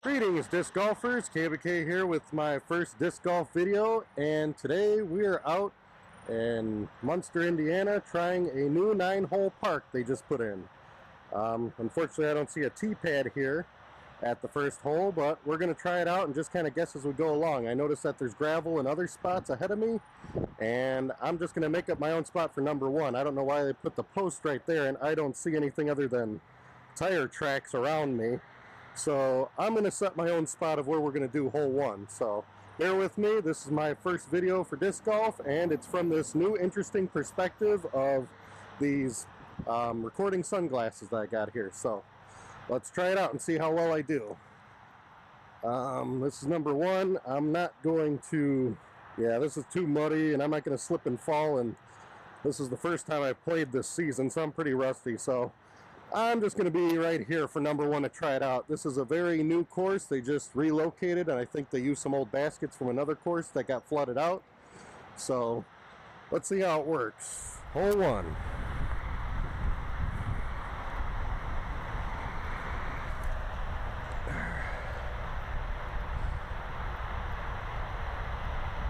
Greetings, disc golfers. KWK here with my first disc golf video, and today we are out in Munster, Indiana, trying a new 9-hole park they just put in. Unfortunately, I don't see a tee pad here at the first hole, but we're going to try it out and just kind of guess as we go along. I noticed that there's gravel in other spots ahead of me, and I'm just going to make up my own spot for number one. I don't know why they put the post right there, and I don't see anything other than tire tracks around me. So I'm going to set my own spot of where we're going to do hole one. So bear with me. This is my first video for disc golf, and it's from this new interesting perspective of these recording sunglasses that I got here. So let's try it out and see how well I do. This is number one. I'm not going to, this is too muddy and I'm not going to slip and fall, and this is the first time I've played this season, so I'm pretty rusty. So I'm just going to be right here for number one to try it out. This is a very new course. They just relocated, and I think they used some old baskets from another course that got flooded out. So let's see how it works. Hole one.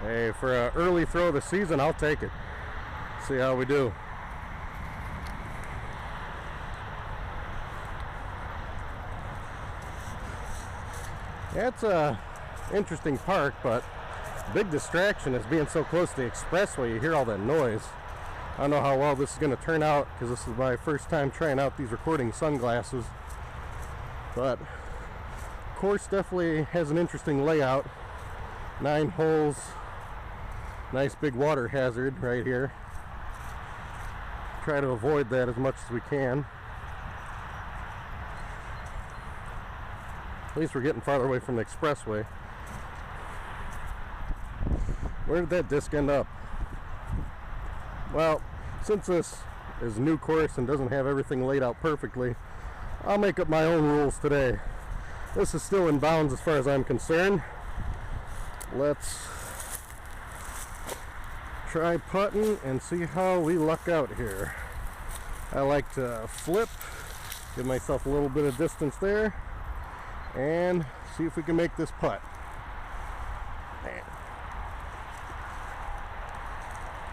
Hey, for an early throw of the season, I'll take it. See how we do. Yeah, it's a interesting park, but big distraction is being so close to the expressway. You hear all that noise. I don't know how well this is going to turn out, because this is my first time trying out these recording sunglasses. But course definitely has an interesting layout. 9 holes. Nice big water hazard right here. Try to avoid that as much as we can. At least we're getting farther away from the expressway. Where did that disc end up? Well, since this is a new course and doesn't have everything laid out perfectly, I'll make up my own rules today. This is still in bounds as far as I'm concerned. Let's try putting and see how we luck out here. I like to flip, give myself a little bit of distance there, and see if we can make this putt.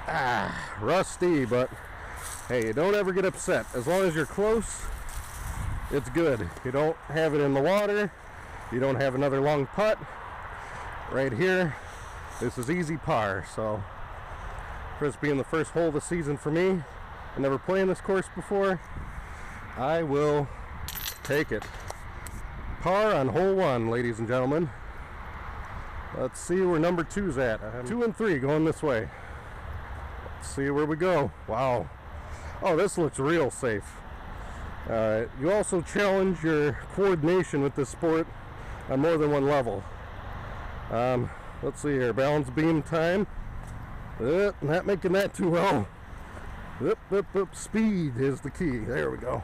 Man. Rusty, but hey, you don't ever get upset. As long as you're close, it's good. You don't have it in the water, you don't have another long putt. Right here, this is easy par. So for this being the first hole of the season for me, I never played this course before, I will take it. Par on hole one, ladies and gentlemen. Let's see where number two's at. 2 and 3 going this way. Let's see where we go. Wow. Oh, this looks real safe. You also challenge your coordination with this sport on more than one level. Let's see here. Balance beam time. Not making that too well. Speed is the key. There we go.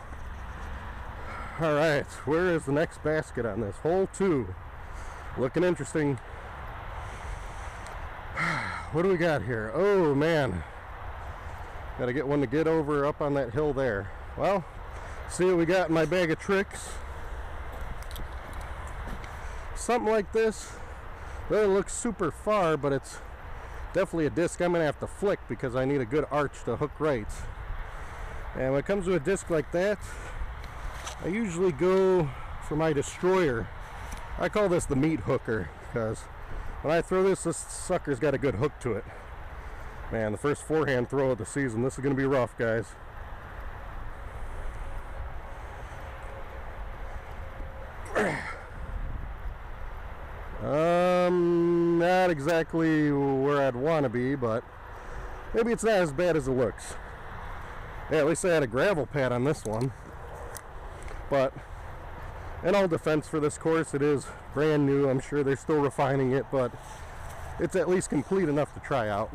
Alright, where is the next basket on this? Hole 2. Looking interesting. What do we got here? Oh, man. Gotta get one to get over up on that hill there. Well, see what we got in my bag of tricks. Something like this. Doesn't look super far, but it's definitely a disc I'm going to have to flick because I need a good arch to hook right. And when it comes to a disc like that, I usually go for my destroyer. I call this the meat hooker because when I throw this sucker's got a good hook to it. Man, the first forehand throw of the season. This is going to be rough, guys. Not exactly where I'd want to be, but maybe it's not as bad as it looks. Yeah, at least I had a gravel pad on this one. But in all defense for this course, it is brand new. I'm sure they're still refining it, but it's at least complete enough to try out.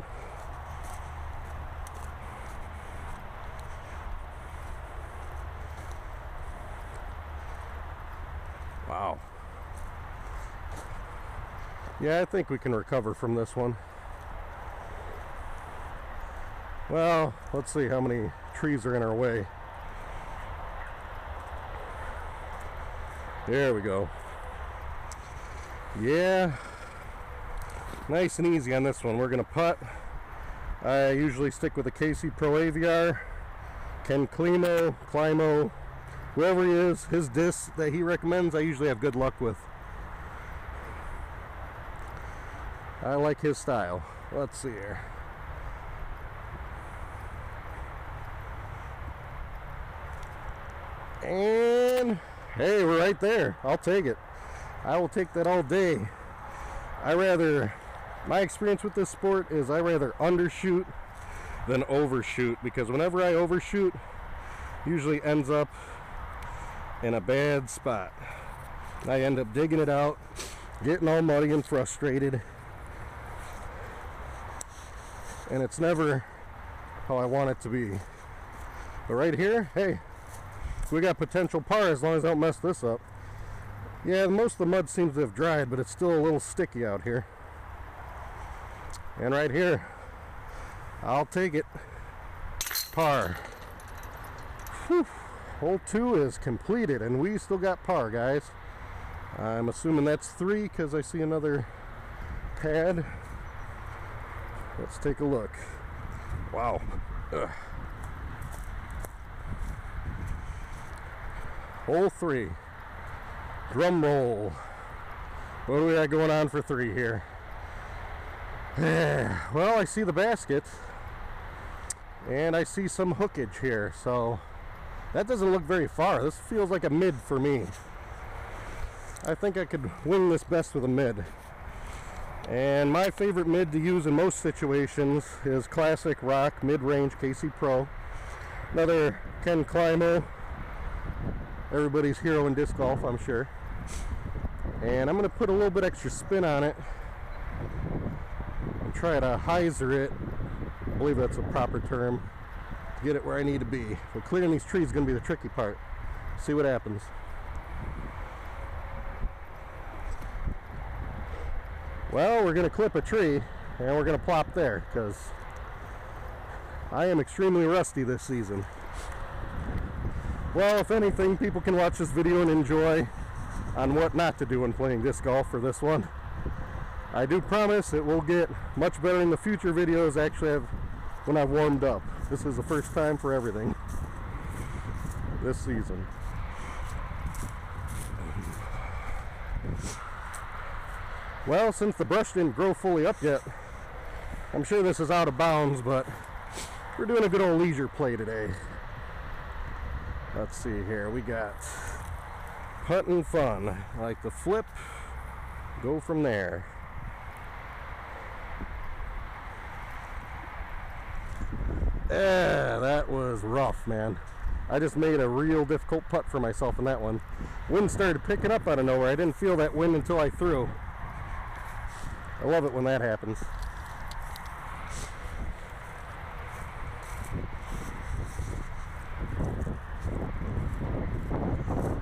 Wow. Yeah, I think we can recover from this one. Well, let's see how many trees are in our way. There we go. Yeah, nice and easy on this one. We're gonna putt. I usually stick with the KC Pro AVR. Ken Climo, whoever he is, his disc that he recommends, I usually have good luck with. I like his style. Let's see here. And hey, we're right there. I'll take it. I will take that all day. My experience with this sport is I rather undershoot than overshoot, because whenever I overshoot, usually ends up in a bad spot. I end up digging it out, getting all muddy and frustrated, and it's never how I want it to be. But right here, hey, we got potential par as long as I don't mess this up. Yeah, most of the mud seems to have dried, but it's still a little sticky out here. And right here, I'll take it. Par. Whew. Hole 2 is completed, and we still got par, guys. I'm assuming that's 3 because I see another pad. Let's take a look. Wow. Ugh. Hole 3. Drum roll. What do we got going on for 3 here? Well, I see the basket, and I see some hookage here, so that doesn't look very far. This feels like a mid for me. I think I could wing this best with a mid. And my favorite mid to use in most situations is classic rock mid-range KC Pro. Another Ken Climo, everybody's hero in disc golf, I'm sure. And I'm going to put a little bit extra spin on it and try to hyzer it, I believe that's a proper term, to get it where I need to be. But clearing these trees is going to be the tricky part. See what happens. Well, we're going to clip a tree and we're going to plop there, because I am extremely rusty this season. Well, if anything, people can watch this video and enjoy on what not to do when playing disc golf for this one. I do promise it will get much better in the future videos when I've warmed up. This is the first time for everything this season. Well, since the brush didn't grow fully up yet, I'm sure this is out of bounds, but we're doing a good old leisure play today. Let's see here, we got putting fun. I like the flip, go from there. Yeah, that was rough, man. I just made a real difficult putt for myself in that one. Wind started picking up out of nowhere. I didn't feel that wind until I threw. I love it when that happens.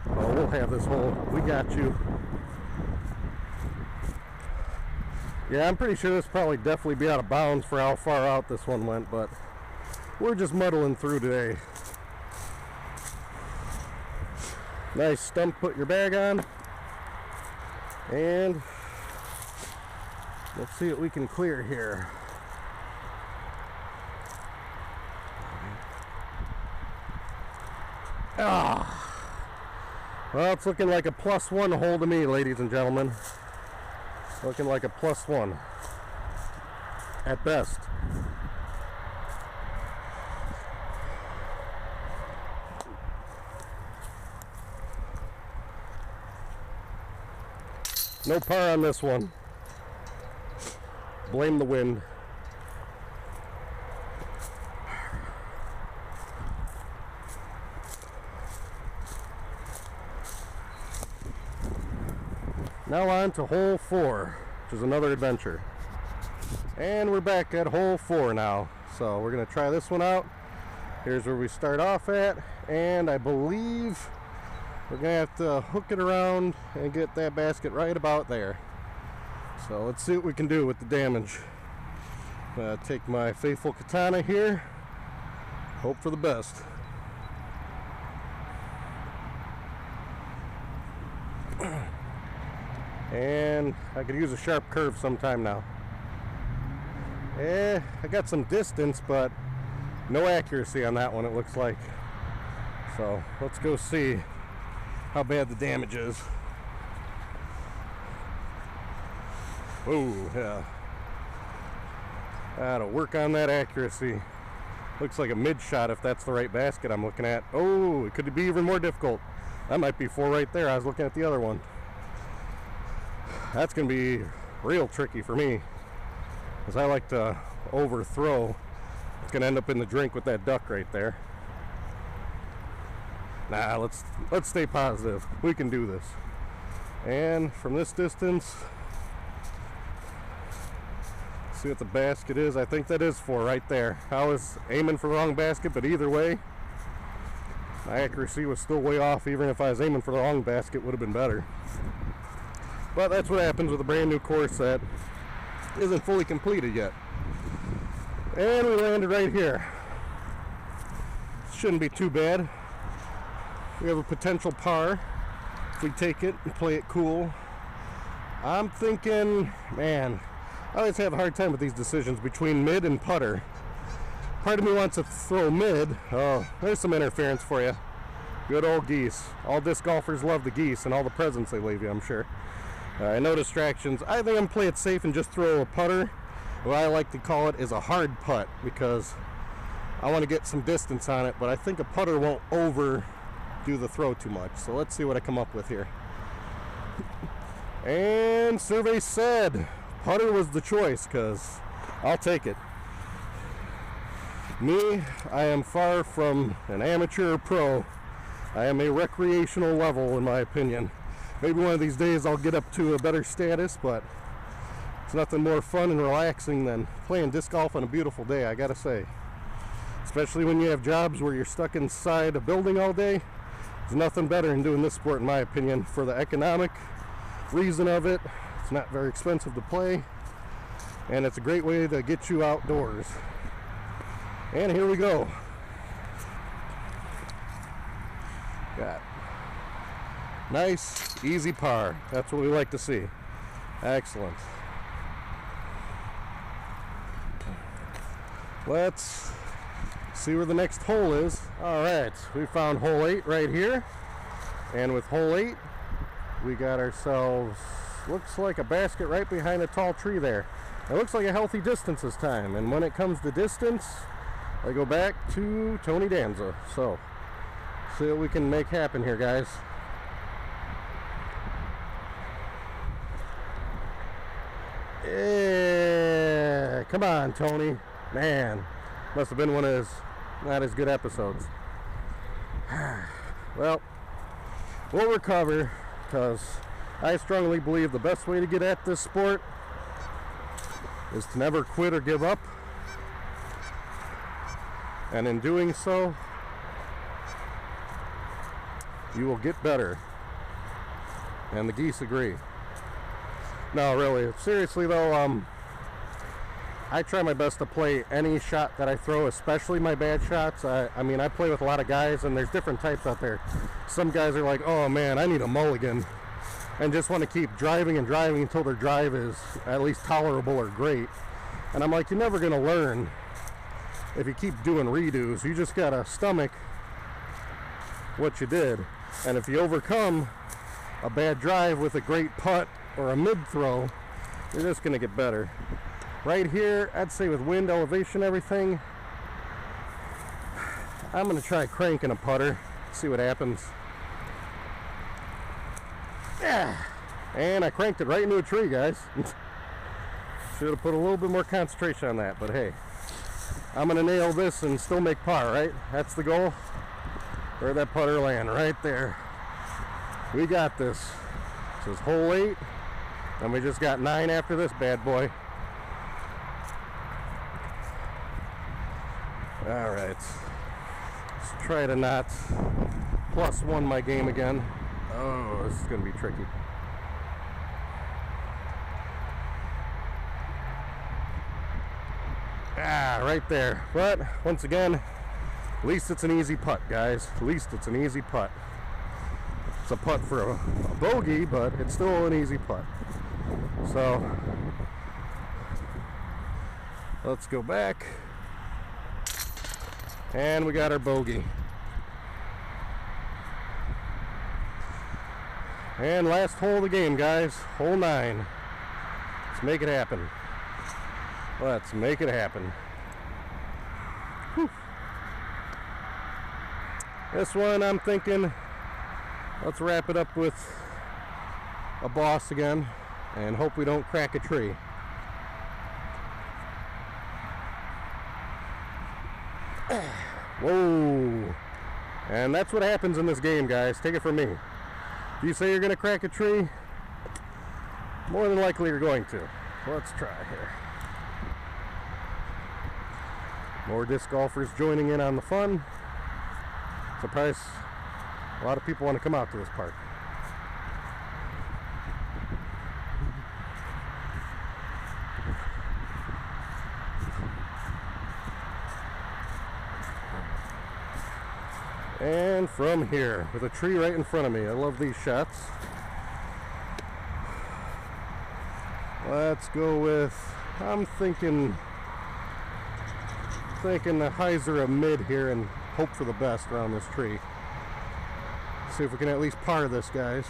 Oh, we'll have this hole. We got you. Yeah, I'm pretty sure this probably definitely be out of bounds for how far out this one went, but we're just muddling through today. Nice stump, put your bag on. And let's see what we can clear here. Well, it's looking like a +1 hole to me, ladies and gentlemen. Looking like a +1 at best. No par on this one. Blame the wind. Now on to hole 4, which is another adventure. And we're back at hole 4 now. So we're going to try this one out. Here's where we start off at. And I believe we're going to have to hook it around and get that basket right about there. So let's see what we can do with the damage. Take my faithful katana here. Hope for the best. And I could use a sharp curve sometime now. I got some distance, but no accuracy on that one, it looks like. So let's go see how bad the damage is. Oh, yeah. Gotta work on that accuracy. Looks like a mid shot if that's the right basket I'm looking at. Oh, it could be even more difficult. That might be 4 right there. I was looking at the other one. That's gonna be real tricky for me, because I like to overthrow. It's gonna end up in the drink with that duck right there. Nah, let's stay positive. We can do this. And from this distance, see what the basket is. I think that is 4 right there. I was aiming for the wrong basket, but either way, my accuracy was still way off. Even if I was aiming for the wrong basket, would have been better. But that's what happens with a brand new course that isn't fully completed yet. And we landed right here. Shouldn't be too bad. We have a potential par if we take it and play it cool. I'm thinking, man, I always have a hard time with these decisions between mid and putter. Part of me wants to throw mid. Oh, there's some interference for you. Good old geese. All disc golfers love the geese and all the presents they leave you, I'm sure. No distractions. I think I'm going to play it safe and just throw a putter. What I like to call it is a hard putt, because I want to get some distance on it, but I think a putter won't overdo the throw too much. So let's see what I come up with here. And survey said putter was the choice, because I'll take it. Me, I am far from an amateur or pro. I am a recreational level, in my opinion. Maybe one of these days I'll get up to a better status, but it's nothing more fun and relaxing than playing disc golf on a beautiful day, I gotta say. Especially when you have jobs where you're stuck inside a building all day. There's nothing better than doing this sport, in my opinion, for the economic reason of it. It's not very expensive to play, and it's a great way to get you outdoors. And here we go. Got nice, easy par. That's what we like to see. Excellent. Let's see where the next hole is. All right, we found hole 8 right here. And with hole 8, we got ourselves, looks like a basket right behind a tall tree there. It looks like a healthy distance this time. And when it comes to distance, I go back to Tony Danza. So, see what we can make happen here, guys. Yeah, come on, Tony. Man, must have been one of his not as good episodes. Well, we'll recover, because I strongly believe the best way to get at this sport is to never quit or give up. And in doing so, you will get better. And the geese agree. No, really, seriously though, I try my best to play any shot that I throw, especially my bad shots. I mean, I play with a lot of guys, and there's different types out there. Some guys are like, oh man, I need a mulligan, and just want to keep driving and driving until their drive is at least tolerable or great. And I'm like, you're never going to learn if you keep doing redos. You just got to stomach what you did. And if you overcome a bad drive with a great putt or a mid throw, you're just going to get better. Right here, I'd say with wind, elevation, everything, I'm going to try cranking a putter, see what happens. Yeah, and I cranked it right into a tree, guys. Should have put a little bit more concentration on that, but hey, I'm going to nail this and still make par, right? That's the goal. Where'd that putter land? Right there. We got this. This is hole 8, and we just got 9 after this bad boy. All right, let's try to not +1 my game again. Oh, this is going to be tricky. Right there. But once again, at least it's an easy putt, guys. At least it's an easy putt. it's a putt for a bogey, but it's still an easy putt. So let's go back, and we got our bogey. And last hole of the game, guys, hole 9. Let's make it happen. Let's make it happen. Whew. This one, I'm thinking, let's wrap it up with a boss again and hope we don't crack a tree. Whoa. And that's what happens in this game, guys. Take it from me. If you say you're going to crack a tree, more than likely you're going to. Let's try here. More disc golfers joining in on the fun. Surprise, a lot of people want to come out to this park. And from here, with a tree right in front of me. I love these shots. Let's go with, I'm thinking the highs are a mid here and hope for the best around this tree. See if we can at least par this, guys.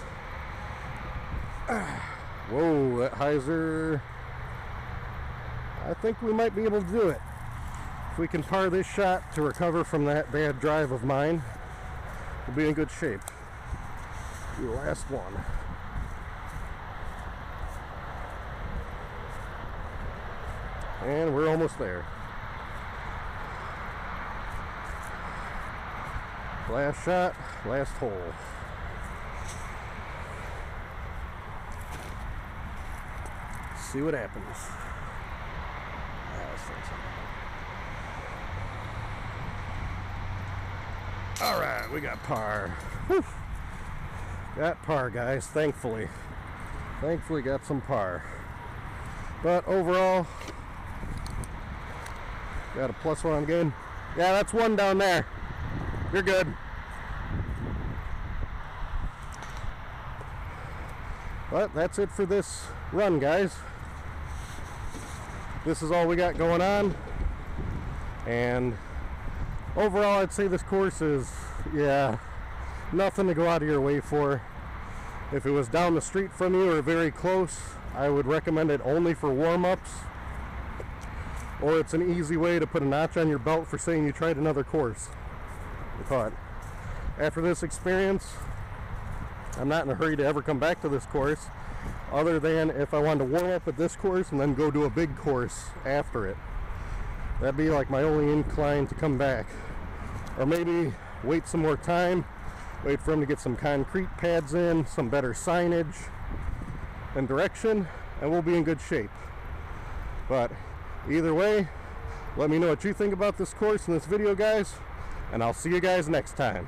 Whoa, that hyzer. I think we might be able to do it. If we can par this shot to recover from that bad drive of mine, we'll be in good shape. The last one. And we're almost there. Last shot, last hole. See what happens. All right, we got par. Whew. Got par, guys, thankfully. Thankfully got some par. But overall, got a +1 on game. Yeah, that's 1 down there. You're good. But that's it for this run, guys. This is all we got going on. And overall, I'd say this course is, yeah, nothing to go out of your way for. If it was down the street from you or very close, I would recommend it only for warm-ups. Or it's an easy way to put a notch on your belt for saying you tried another course. But after this experience, I'm not in a hurry to ever come back to this course, other than if I wanted to warm up at this course and then go do a big course after it. That'd be like my only incline to come back. Or maybe wait some more time, wait for them to get some concrete pads in, some better signage and direction, and we'll be in good shape. But either way, let me know what you think about this course in this video, guys, and I'll see you guys next time.